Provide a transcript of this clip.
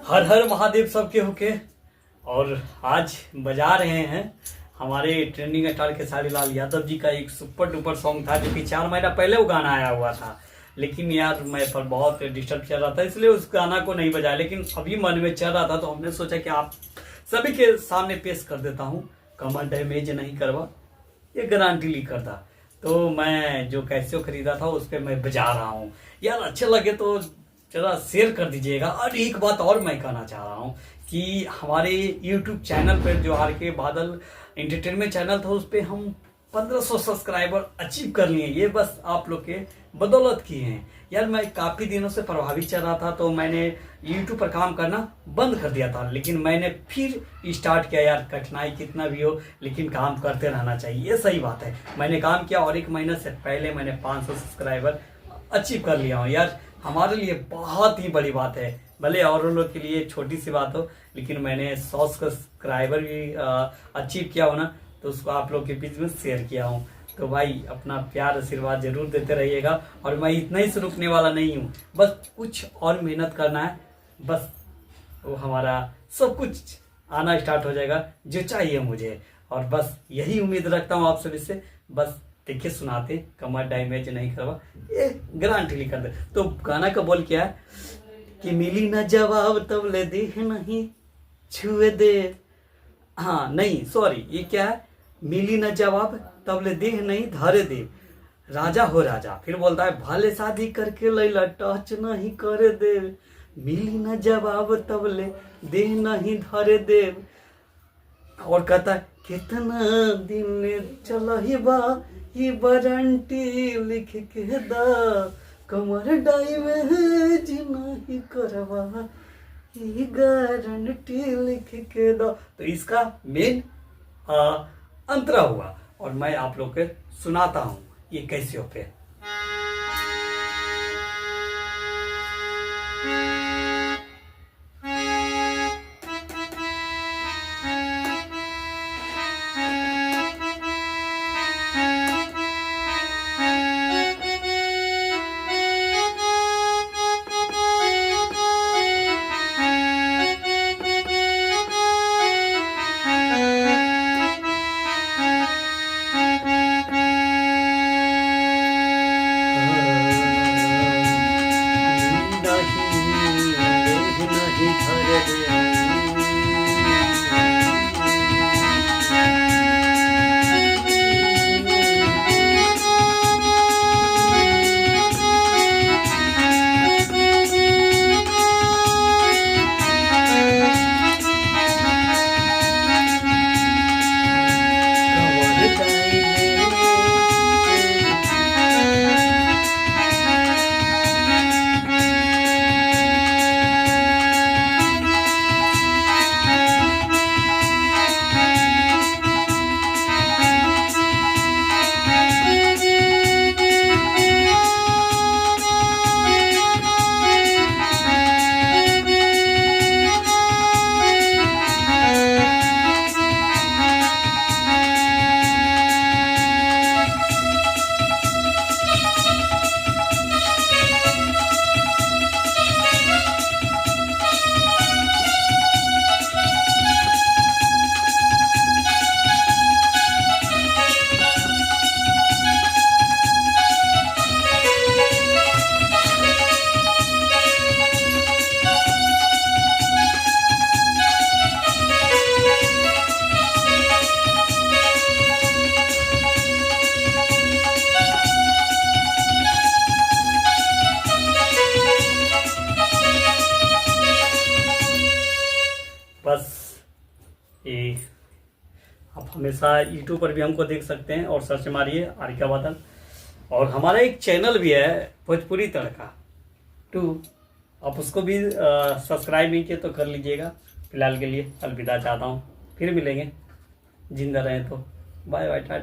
हर हर महादेव सबके होके। और आज बजा रहे हैं हमारे ट्रेंडिंग स्टार खेसारी लाल यादव जी का एक सुपर डुपर सॉन्ग था, जो कि 4 महीना पहले वो गाना आया हुआ था। लेकिन यार मैं पर बहुत डिस्टर्ब चल रहा था, इसलिए उस गाना को नहीं बजाया। लेकिन अभी मन में चल रहा था तो हमने सोचा कि आप सभी के सामने पेश कर देता हूँ। कमर डैमेज नहीं करवा, ये गारंटी लिखा था। तो मैं जो कैसे खरीदा था उस पर मैं बजा रहा हूँ। यार अच्छे लगे तो जरा शेयर कर दीजिएगा। और एक बात और मैं कहना चाह रहा हूँ कि हमारे YouTube चैनल पर जो आर के बादल एंटरटेनमेंट चैनल था, उस पर हम 1500 सब्सक्राइबर अचीव कर लिए। ये बस आप लोग के बदौलत किए हैं। यार मैं काफ़ी दिनों से प्रभावित चल रहा था, तो मैंने YouTube पर काम करना बंद कर दिया था। लेकिन मैंने फिर स्टार्ट किया। यार कठिनाई कितना भी हो, लेकिन काम करते रहना चाहिए, ये सही बात है। मैंने काम किया और 1 महीने से पहले मैंने 500 सब्सक्राइबर अचीव कर लिया हूँ। यार हमारे लिए बहुत ही बड़ी बात है। भले और लोग के लिए छोटी सी बात हो, लेकिन मैंने 100 सब्सक्राइबर भी अचीव किया हो ना, तो उसको आप लोग के बीच में शेयर किया हूँ। तो भाई अपना प्यार आशीर्वाद जरूर देते रहिएगा। और मैं इतना ही से रुकने वाला नहीं हूँ, बस कुछ और मेहनत करना है, बस वो हमारा सब कुछ आना स्टार्ट हो जाएगा जो चाहिए मुझे। और बस यही उम्मीद रखता हूँ आप सभी से। बस देखिए सुनाते कमर डैमेज नहीं करवा, ये गारंटी लिखा दे। तो गाना का बोल क्या है कि मिली ना जवाब तब ले दे नहीं छुए दे। हाँ नहीं सॉरी, ये क्या है, मिली ना जवाब तब ले देह नहीं धरे दे, राजा हो राजा। फिर बोलता है भले शादी करके लैला टच नहीं करे दे, मिली ना जवाब तब ले देह नहीं धरे दे। और कहता है कितना दिन चला ही बा ये वारंटी लिख के दा, कमर डैमेज नहीं करवा ये गारंटी लिख के दा। तो इसका मेन अंतरा हुआ और मैं आप लोग के सुनाता हूँ ये कैसे होते हैं। बस ये आप हमेशा YouTube पर भी हमको देख सकते हैं और सर्च मारिए आर के बादल। और हमारा एक चैनल भी है भोजपुरी तड़का 2, आप उसको भी सब्सक्राइब नहीं किए तो कर लीजिएगा। फिलहाल के लिए अलविदा चाहता हूँ, फिर मिलेंगे, जिंदा रहें तो बाय बाय टाटा।